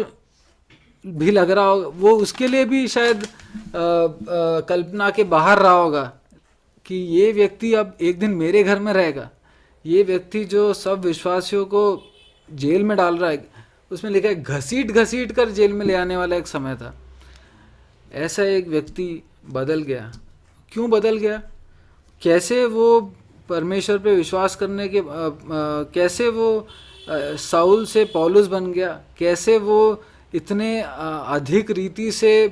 [SPEAKER 1] भी लग रहा होगा, वो उसके लिए भी शायद कल्पना के बाहर रहा होगा कि ये व्यक्ति अब एक दिन मेरे घर में रहेगा। ये व्यक्ति जो सब विश्वासियों को जेल में डाल रहा है, उसमें लिखा है घसीट घसीट कर जेल में ले आने वाला एक समय था। ऐसा एक व्यक्ति बदल गया। क्यों बदल गया? कैसे वो परमेश्वर पे विश्वास करने के कैसे वो शाऊल से पौलुस बन गया? कैसे वो इतने अधिक रीति से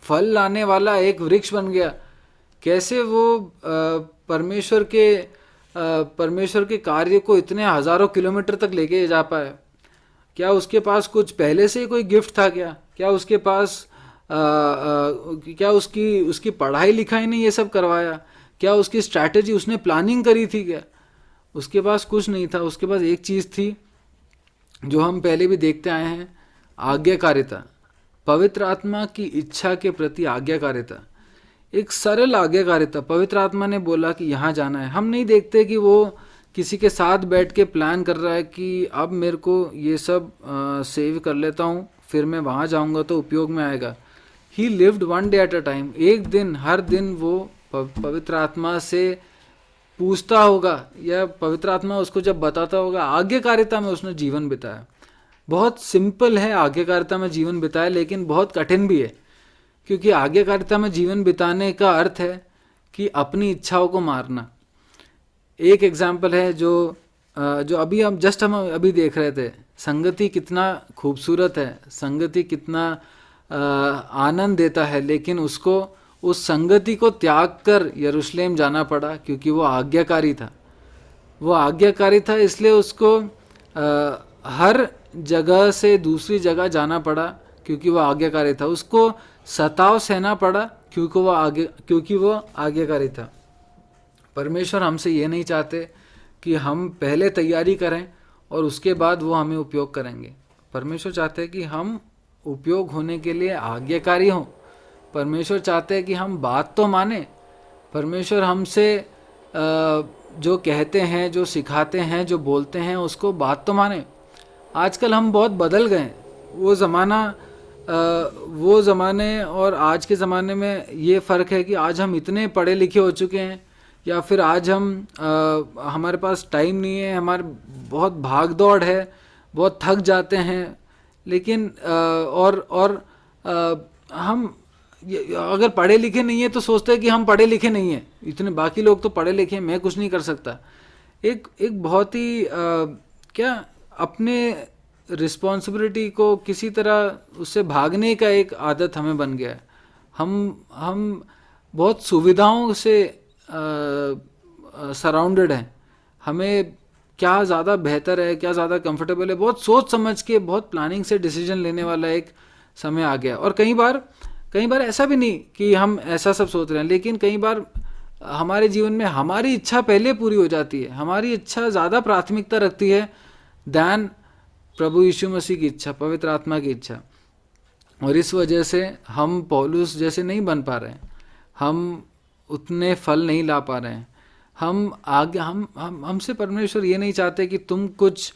[SPEAKER 1] फल लाने वाला एक वृक्ष बन गया? कैसे वो परमेश्वर के कार्य को इतने हजारों किलोमीटर तक लेके जा पाए? क्या उसके पास कुछ पहले से ही कोई गिफ्ट था क्या उसके पास क्या उसकी पढ़ाई लिखाई ने ये सब करवाया? क्या उसकी स्ट्रैटेजी, उसने प्लानिंग करी थी क्या? उसके पास कुछ नहीं था। उसके पास एक चीज़ थी जो हम पहले भी देखते आए हैं, आज्ञाकारिता। पवित्र आत्मा की इच्छा के प्रति आज्ञाकारिता, एक सरल आज्ञाकारिता। पवित्र आत्मा ने बोला कि यहाँ जाना है। हम नहीं देखते कि वो किसी के साथ बैठ के प्लान कर रहा है कि अब मेरे को ये सब सेव कर लेता हूँ, फिर मैं वहाँ जाऊँगा तो उपयोग में आएगा। ही lived one day at a time. एक दिन, हर दिन वो पवित्र आत्मा से पूछता होगा या पवित्र आत्मा उसको जब बताता होगा। आज्ञाकारिता में उसने जीवन बिताया। बहुत सिंपल है आज्ञाकारिता में जीवन बिताया, लेकिन बहुत कठिन भी है, क्योंकि आज्ञाकारिता में जीवन बिताने का अर्थ है कि अपनी इच्छाओं को मारना। एक एग्जाम्पल है जो अभी हम अभी देख रहे थे। संगति कितना खूबसूरत है, संगति कितना आनंद देता है, लेकिन उसको उस संगति को त्याग कर यरूशलेम जाना पड़ा क्योंकि वो आज्ञाकारी था। वो आज्ञाकारी था, इसलिए उसको हर जगह से दूसरी जगह जाना पड़ा क्योंकि वो आज्ञाकारी था। उसको सताव सहना पड़ा क्योंकि वो आज्ञाकारी था। परमेश्वर हमसे ये नहीं चाहते कि हम पहले तैयारी करें और उसके बाद वो हमें उपयोग करेंगे। परमेश्वर चाहते हैं कि हम उपयोग होने के लिए आज्ञाकारी हों। परमेश्वर चाहते हैं कि हम बात तो माने। परमेश्वर हमसे जो कहते हैं, जो सिखाते हैं, जो बोलते हैं, उसको बात तो माने। आजकल हम बहुत बदल गए। वो ज़माने और आज के ज़माने में ये फ़र्क है कि आज हम इतने पढ़े लिखे हो चुके हैं, या फिर आज हमारे पास टाइम नहीं है, हमारे बहुत भाग दौड़ है, बहुत थक जाते हैं। लेकिन हम अगर पढ़े लिखे नहीं है तो सोचते हैं कि हम पढ़े लिखे नहीं हैं, इतने बाकी लोग तो पढ़े लिखे हैं, मैं कुछ नहीं कर सकता। एक बहुत ही क्या अपने रिस्पॉन्सिबिलिटी को किसी तरह उससे भागने का एक आदत हमें बन गया है। हम बहुत सुविधाओं से सराउंडेड हैं। हमें क्या ज़्यादा बेहतर है, क्या ज़्यादा कंफर्टेबल है, बहुत सोच समझ के, बहुत प्लानिंग से डिसीजन लेने वाला एक समय आ गया। और कई बार ऐसा भी नहीं कि हम ऐसा सब सोच रहे हैं, लेकिन कई बार हमारे जीवन में हमारी इच्छा पहले पूरी हो जाती है। हमारी इच्छा ज़्यादा प्राथमिकता रखती है दैन प्रभु यीशु मसीह की इच्छा, पवित्र आत्मा की इच्छा। और इस वजह से हम पौलुस जैसे नहीं बन पा रहे हैं, हम उतने फल नहीं ला पा रहे हैं। हम आगे हमसे परमेश्वर ये नहीं चाहते कि तुम कुछ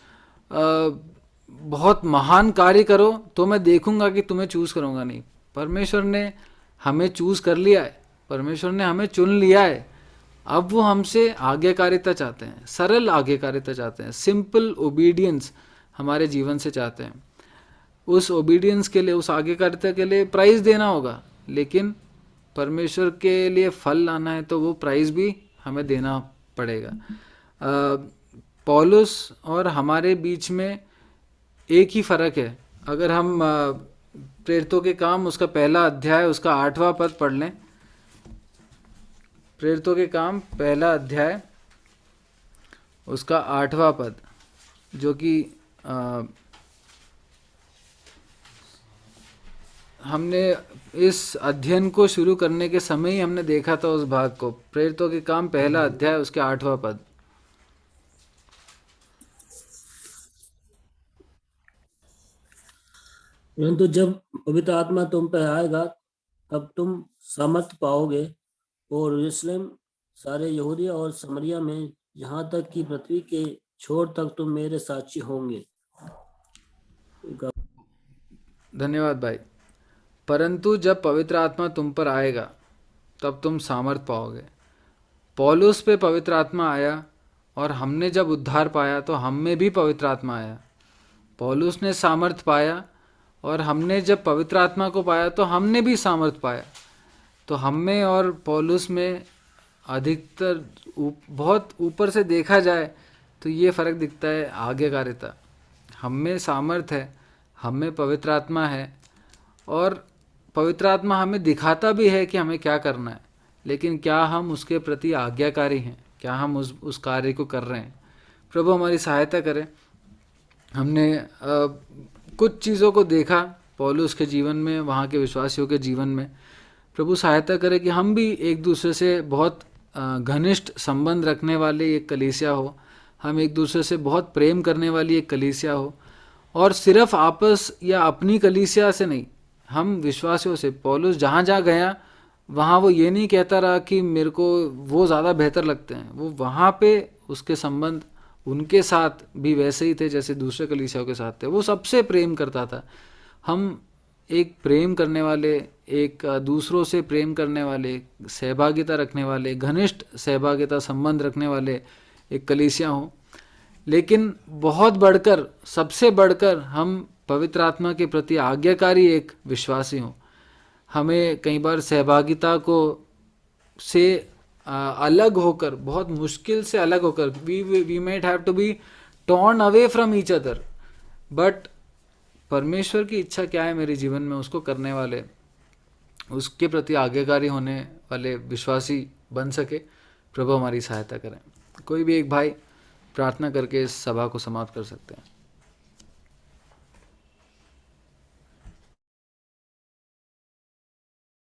[SPEAKER 1] बहुत महान कार्य करो तो मैं देखूंगा कि तुम्हें चूज़ करूंगा। नहीं, परमेश्वर ने हमें चूज़ कर लिया है, परमेश्वर ने हमें चुन लिया है। अब वो हमसे आज्ञाकारिता चाहते हैं, सरल आज्ञाकारिता चाहते हैं, सिंपल ओबीडियंस हमारे जीवन से चाहते हैं। उस ओबीडियंस के लिए, उस आज्ञाकारिता के लिए प्राइस देना होगा, लेकिन परमेश्वर के लिए फल लाना है तो वो प्राइस भी हमें देना पड़ेगा। पौलुस और हमारे बीच में एक ही फ़र्क है। अगर हम प्रेरितों के काम उसका पहला अध्याय उसका 8वां पद पढ़ लें। प्रेरितों के काम पहला अध्याय उसका 8वां पद, जो कि हमने इस अध्ययन को शुरू करने के समय ही हमने देखा था उस भाग को। प्रेरितों के काम पहला अध्याय उसके 8वां पद।
[SPEAKER 4] परंतु जब पवित्र आत्मा तुम पर आएगा तब तुम सामर्थ पाओगे और यरूशलेम, सारे यहूदिया और समरिया में, यहाँ तक कि पृथ्वी के छोर तक तुम मेरे साक्षी होंगे।
[SPEAKER 1] धन्यवाद भाई। परंतु जब पवित्र आत्मा तुम पर आएगा तब तुम सामर्थ पाओगे। पौलुस पे पवित्र आत्मा आया और हमने जब उद्धार पाया तो हम में भी पवित्र आत्मा आया। पौलुस ने सामर्थ पाया और हमने जब पवित्र आत्मा को पाया तो हमने भी सामर्थ पाया। तो हम में और पौलुस में अधिकतर बहुत ऊपर से देखा जाए तो ये फ़र्क दिखता है, आज्ञाकारिता। हम में सामर्थ है, हम में पवित्र आत्मा है, और पवित्र आत्मा हमें दिखाता भी है कि हमें क्या करना है, लेकिन क्या हम उसके प्रति आज्ञाकारी हैं, क्या हम उस कार्य को कर रहे हैं। प्रभु हमारी सहायता करें। हमने कुछ चीज़ों को देखा पौलुस के जीवन में, वहाँ के विश्वासियों के जीवन में। प्रभु सहायता करे कि हम भी एक दूसरे से बहुत घनिष्ठ संबंध रखने वाले एक कलीसिया हो, हम एक दूसरे से बहुत प्रेम करने वाली एक कलीसिया हो, और सिर्फ आपस या अपनी कलीसिया से नहीं, हम विश्वासियों से। पौलुस जहाँ जहाँ गया वहाँ वो ये नहीं कहता रहा कि मेरे को वो ज़्यादा बेहतर लगते हैं। वो वहाँ पे उसके संबंध उनके साथ भी वैसे ही थे जैसे दूसरे कलीसियाओं के साथ थे। वो सबसे प्रेम करता था। हम एक प्रेम करने वाले, एक दूसरों से प्रेम करने वाले, सहभागिता रखने वाले, घनिष्ठ सहभागिता संबंध रखने वाले एक कलीसिया हों। लेकिन बहुत बढ़कर, सबसे बढ़कर हम पवित्र आत्मा के प्रति आज्ञाकारी एक विश्वासी हों। हमें कई बार सहभागिता को से अलग होकर, बहुत मुश्किल से अलग होकर, we might have to be torn away from each other, but परमेश्वर की इच्छा क्या है मेरे जीवन में उसको करने वाले, उसके प्रति आज्ञाकारी होने वाले विश्वासी बन सके। प्रभु हमारी सहायता करें। कोई भी एक भाई प्रार्थना करके इस सभा को समाप्त कर सकते हैं।